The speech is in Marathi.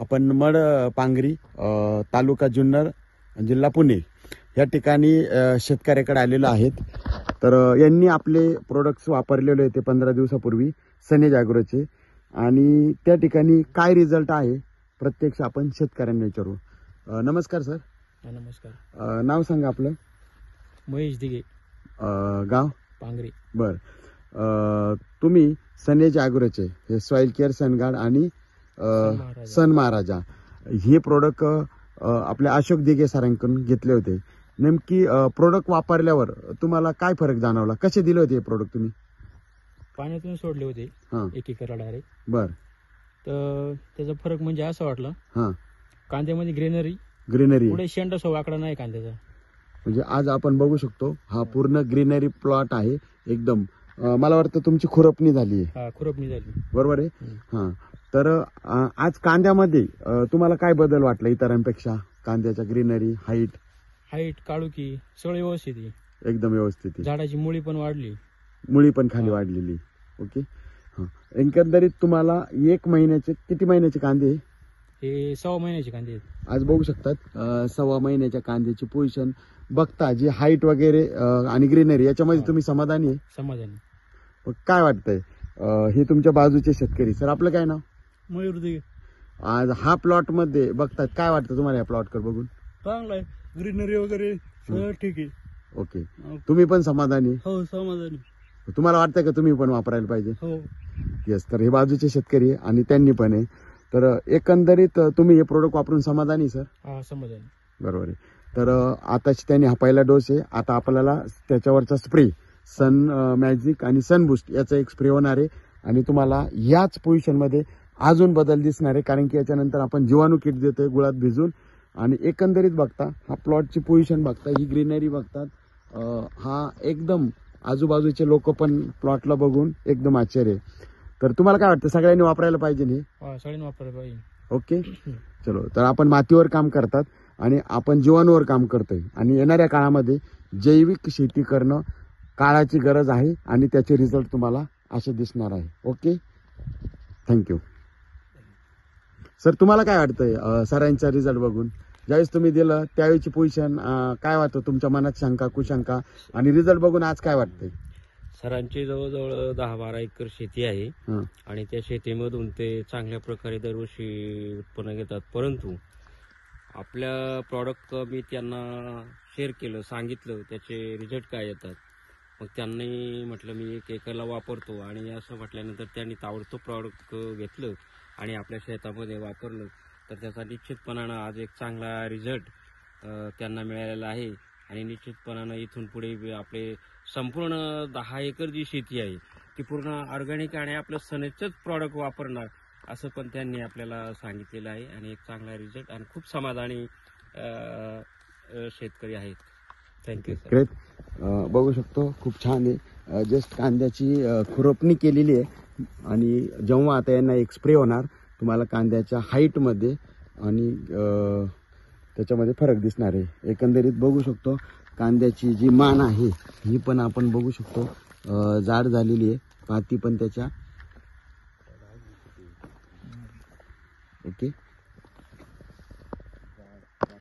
आपण मड पांगरी तालुका जुन्नर जिल्हा पुणे या ठिकाणी शेतकऱ्याकडे आलेलो आहेत। तर यांनी आपले प्रोडक्ट्स वापरलेले होते 15 दिवसापूर्वी सनेज ॲग्रोचे आणि त्या ठिकाणी काय रिझल्ट आहे प्रत्यक्ष आपण शेतकऱ्यांना विचारू। नमस्कार सर। नमस्कार। नाव सांगा आपलं। महेश दिघे, गाव पांगरी। बर, तुम्ही सनेज ॲग्रोचे हे सॉइल केअर सनगार्ड आणि सन महाराजा हे प्रोडक्ट आपल्या अशोक दिघे सरांकडून घेतले होते। नेमकी प्रोडक्ट वापरल्यावर तुम्हाला काय फरक जाणवला? कसे दिले होते हे प्रोडक्ट तुम्ही? पाण्यातून सोडले होते एक एकरला डायरेक्ट। बर, तर त्याचा फरक म्हणजे असं वाटलं हां कांद्यामध्ये ग्रीनरी पुढे शेंड वाकडा नाही कांद्याचा। म्हणजे आज आपण बघू शकतो हा पूर्ण ग्रीनरी प्लॉट आहे एकदम। मला वाटतं तुमची खुरपणी झाली आहे। हा, खुरपणी झाली, बरोबर आहे। हां, तर आज कांद्यामध्ये तुम्हाला काय बदल वाटला इतरांपेक्षा? कांद्याच्या ग्रीनरी, हाईट काळुकी सगळं व्यवस्थित आहे, एकदम व्यवस्थित आहे। झाडाची मुळी पण वाढली, मुळी पण खाली वाढलेली। ओके, हां, एकंदरीत तुम्हाला 1 महिन्याचे किती महिन्याचे कांदे? हे 6 महिन्याचे कांदे आहेत। आज बघू शकतात 6 महिन्याच्या कांद्याची पोझिशन बघता, जी हाईट वगैरे आणि ग्रीनरी याच्यामध्ये तुम्ही समाधानी आहे? समाधानी। काय वाटतंय हे तुमच्या बाजूचे शेतकरी? सर आपलं काय नाव? मयूर दिघे। आज हा प्लॉट मध्ये बघतात, काय वाटतं तुम्हाला या प्लॉट कडे बघून? चांगला आहे, ग्रीनरी वगैरे सगळं ठीक आहे। ओके, तुम्ही पण समाधानी? हो, समाधानी। तुम्हाला वाटतं का तुम्ही पण वापरायला पाहिजे? हो, येस। तर हे बाजूचे शेतकरी आणि त्यांनी पण आहे। तर एकंदरीत तुम्ही हे प्रोडक्ट वापरून समाधानी? सर हा, समाधानी। बरोबर आहे। तर आता त्यांनी हा पहिला डोस आहे, आता आपल्याला त्याच्यावरचा स्प्रे सन मॅजिक आणि सन बूस्ट याचा एक स्प्रे होणार आहे आणि तुम्हाला याच पोझिशन मध्ये अजून बदल दिसणार आहे, कारण की याच्यानंतर आपण जीवाणू किट देतोय गुळात भिजून। आणि एकंदरीत बघता हा प्लॉटची पोझिशन बघता, ही ग्रीनरी बघतात, हा एकदम आजूबाजूचे लोक पण प्लॉटला बघून एकदम आश्चर्य आहे। तर तुम्हाला काय वाटतं, सगळ्यांनी वापरायला पाहिजे हे? सगळ्यांनी वापरायला पाहिजे। ओके, चलो। तर आपण मातीवर काम करतात आणि आपण जीवाणूवर काम करतोय आणि येणाऱ्या काळामध्ये जैविक शेती करणं काळाची गरज आहे आणि त्याचे रिझल्ट तुम्हाला असे दिसणार आहे। Okay, thank you sir. तुम्हाला काय वाटतंय सरांचा रिझल्ट बघून? ज्यावेळेस तुम्ही दिलं त्यावेळेची पोझिशन काय वाटतं तुमच्या मनात? शंका कुशंका आणि रिझल्ट बघून आज काय वाटतंय? सरांची जवळजवळ 10-12 एकर शेती आहे आणि त्या शेतीमधून ते चांगल्या प्रकारे दरवर्षी उत्पन्न घेतात। परंतु आपल्या प्रॉडक्ट मी त्यांना शेअर केलं, सांगितलं त्याचे रिझल्ट काय येतात। मग त्यांनी म्हटलं मी 1 एकरला वापरतो आणि असं म्हटल्यानंतर त्यांनी ताबडतोब प्रॉडक्ट घेतलं आणि आपल्या शेतामध्ये वापरलं। तर त्याचा निश्चितपणानं आज एक चांगला रिझल्ट त्यांना मिळालेला आहे आणि निश्चितपणानं इथून पुढे आपले संपूर्ण 10 एकर जी शेती आहे ती पूर्ण ऑर्गॅनिक आणि आपलं सनेजचंच प्रॉडक्ट वापरणार असं पण त्यांनी आपल्याला सांगितलेलं आहे आणि एक चांगला रिझल्ट आणि खूप समाधानी शेतकरी आहेत। Thank you sir. ग्रेट, बघू शकतो खूप छान आहे। जस्ट कांद्याची खुरपणी केलेली आहे आणि जेव्हा आता यांना एक स्प्रे होणार तुम्हाला कांद्याच्या हाईटमध्ये आणि त्याच्यामध्ये फरक दिसणार आहे। एकंदरीत बघू शकतो कांद्याची जी मान आहे ही पण आपण बघू शकतो जाड झालेली आहे, पाती पण त्याच्या। ओके,